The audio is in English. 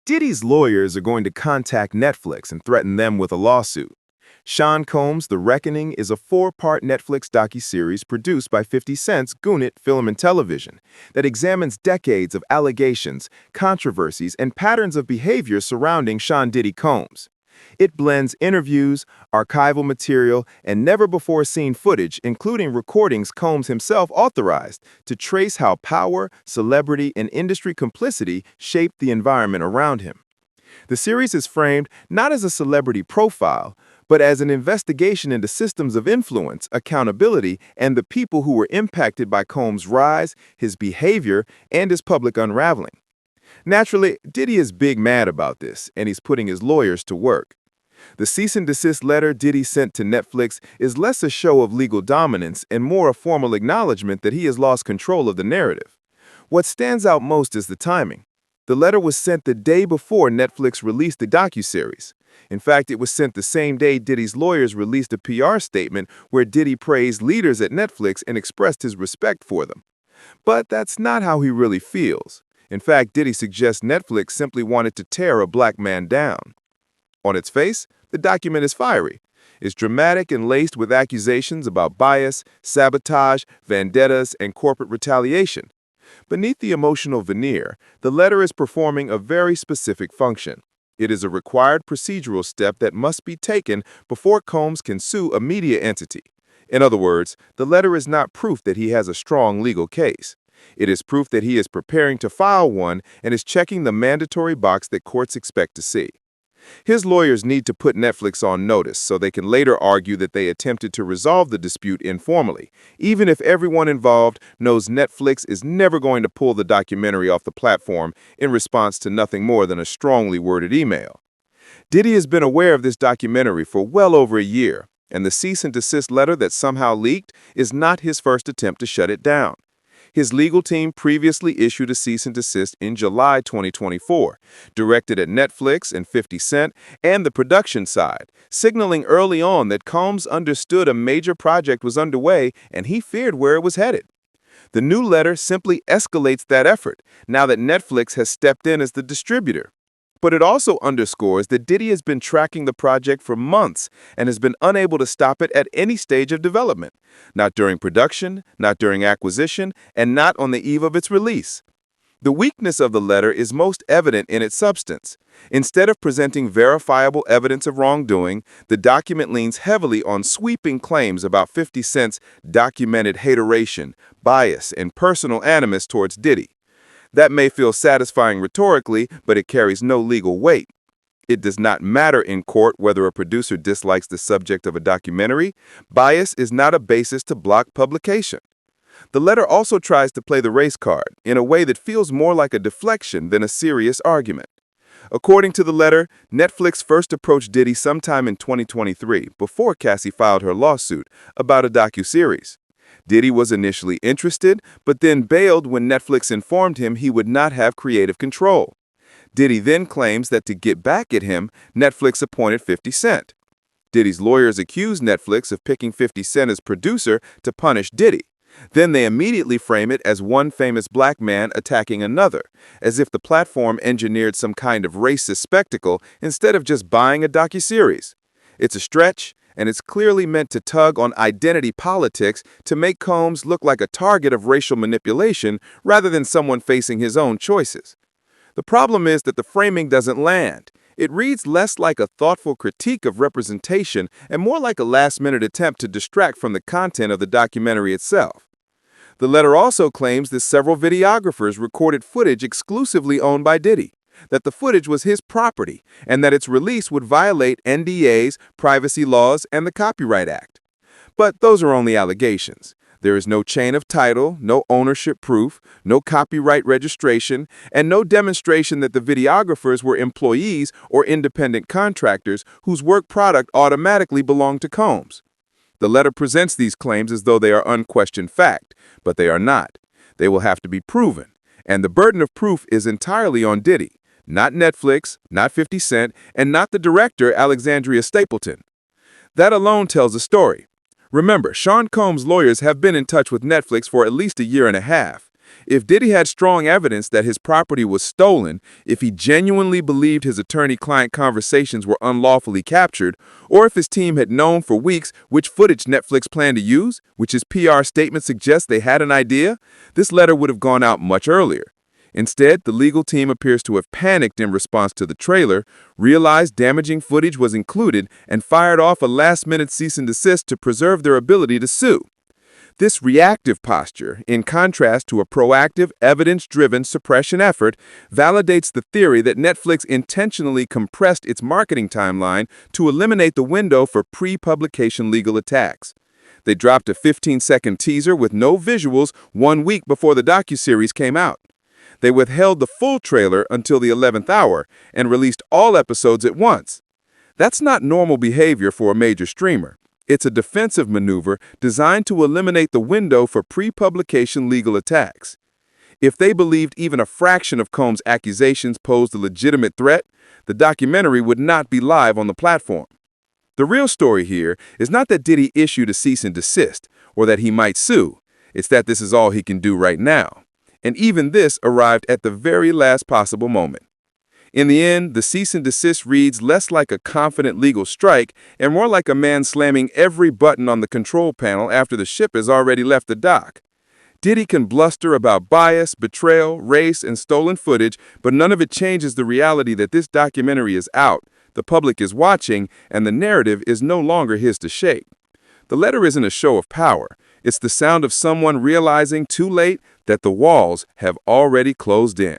Diddy's lawyers are going to contact Netflix and threaten them with a lawsuit. Sean Combs' The Reckoning is a four-part Netflix docuseries produced by 50 Cent's Gannett Film and Television that examines decades of allegations, controversies, and patterns of behavior surrounding Sean Diddy Combs. It blends interviews, archival material, and never-before-seen footage, including recordings Combs himself authorized, to trace how power, celebrity, and industry complicity shaped the environment around him. The series is framed not as a celebrity profile, but as an investigation into systems of influence, accountability, and the people who were impacted by Combs' rise, his behavior, and his public unraveling. Naturally, Diddy is big mad about this, and he's putting his lawyers to work. The cease and desist letter Diddy sent to Netflix is less a show of legal dominance and more a formal acknowledgement that he has lost control of the narrative. What stands out most is the timing. The letter was sent the day before Netflix released the docuseries. In fact, it was sent the same day Diddy's lawyers released a PR statement where Diddy praised leaders at Netflix and expressed his respect for them. But that's not how he really feels. In fact, Diddy suggests Netflix simply wanted to tear a black man down. On its face, the document is fiery. It's dramatic and laced with accusations about bias, sabotage, vendettas, and corporate retaliation. Beneath the emotional veneer, the letter is performing a very specific function. It is a required procedural step that must be taken before Combs can sue a media entity. In other words, the letter is not proof that he has a strong legal case. It is proof that he is preparing to file one and is checking the mandatory box that courts expect to see. His lawyers need to put Netflix on notice so they can later argue that they attempted to resolve the dispute informally, even if everyone involved knows Netflix is never going to pull the documentary off the platform in response to nothing more than a strongly worded email. Diddy has been aware of this documentary for well over a year, and the cease and desist letter that somehow leaked is not his first attempt to shut it down. His legal team previously issued a cease and desist in July 2024, directed at Netflix and 50 Cent and the production side, signaling early on that Combs understood a major project was underway and he feared where it was headed. The new letter simply escalates that effort, now that Netflix has stepped in as the distributor. But it also underscores that Diddy has been tracking the project for months and has been unable to stop it at any stage of development, not during production, not during acquisition, and not on the eve of its release. The weakness of the letter is most evident in its substance. Instead of presenting verifiable evidence of wrongdoing, the document leans heavily on sweeping claims about 50 Cent's documented hateration, bias, and personal animus towards Diddy. That may feel satisfying rhetorically, but it carries no legal weight. It does not matter in court whether a producer dislikes the subject of a documentary. Bias is not a basis to block publication. The letter also tries to play the race card in a way that feels more like a deflection than a serious argument. According to the letter, Netflix first approached Diddy sometime in 2023, before Cassie filed her lawsuit, about a docuseries. Diddy was initially interested, but then bailed when Netflix informed him he would not have creative control. Diddy then claims that to get back at him, Netflix appointed 50 Cent. Diddy's lawyers accuse Netflix of picking 50 Cent as producer to punish Diddy. Then they immediately frame it as one famous black man attacking another, as if the platform engineered some kind of racist spectacle instead of just buying a docuseries. It's a stretch, and it's clearly meant to tug on identity politics to make Combs look like a target of racial manipulation rather than someone facing his own choices. The problem is that the framing doesn't land. It reads less like a thoughtful critique of representation and more like a last-minute attempt to distract from the content of the documentary itself. The letter also claims that several videographers recorded footage exclusively owned by Diddy, that the footage was his property, and that its release would violate NDAs, privacy laws, and the Copyright Act. But those are only allegations. There is no chain of title, no ownership proof, no copyright registration, and no demonstration that the videographers were employees or independent contractors whose work product automatically belonged to Combs. The letter presents these claims as though they are unquestioned fact, but they are not. They will have to be proven, and the burden of proof is entirely on Diddy. Not Netflix, not 50 Cent, and not the director, Alexandria Stapleton. That alone tells a story. Remember, Sean Combs' lawyers have been in touch with Netflix for at least a year and a half. If Diddy had strong evidence that his property was stolen, if he genuinely believed his attorney-client conversations were unlawfully captured, or if his team had known for weeks which footage Netflix planned to use, which his PR statement suggests they had an idea, this letter would have gone out much earlier. Instead, the legal team appears to have panicked in response to the trailer, realized damaging footage was included, and fired off a last-minute cease and desist to preserve their ability to sue. This reactive posture, in contrast to a proactive, evidence-driven suppression effort, validates the theory that Netflix intentionally compressed its marketing timeline to eliminate the window for pre-publication legal attacks. They dropped a 15-second teaser with no visuals 1 week before the docuseries came out. They withheld the full trailer until the 11th hour and released all episodes at once. That's not normal behavior for a major streamer. It's a defensive maneuver designed to eliminate the window for pre-publication legal attacks. If they believed even a fraction of Combs' accusations posed a legitimate threat, the documentary would not be live on the platform. The real story here is not that Diddy issued a cease and desist, or that he might sue. It's that this is all he can do right now. And even this arrived at the very last possible moment. In the end, the cease and desist reads less like a confident legal strike and more like a man slamming every button on the control panel after the ship has already left the dock. Diddy can bluster about bias, betrayal, race, and stolen footage, but none of it changes the reality that this documentary is out, the public is watching, and the narrative is no longer his to shape. The letter isn't a show of power. It's the sound of someone realizing too late that the walls have already closed in.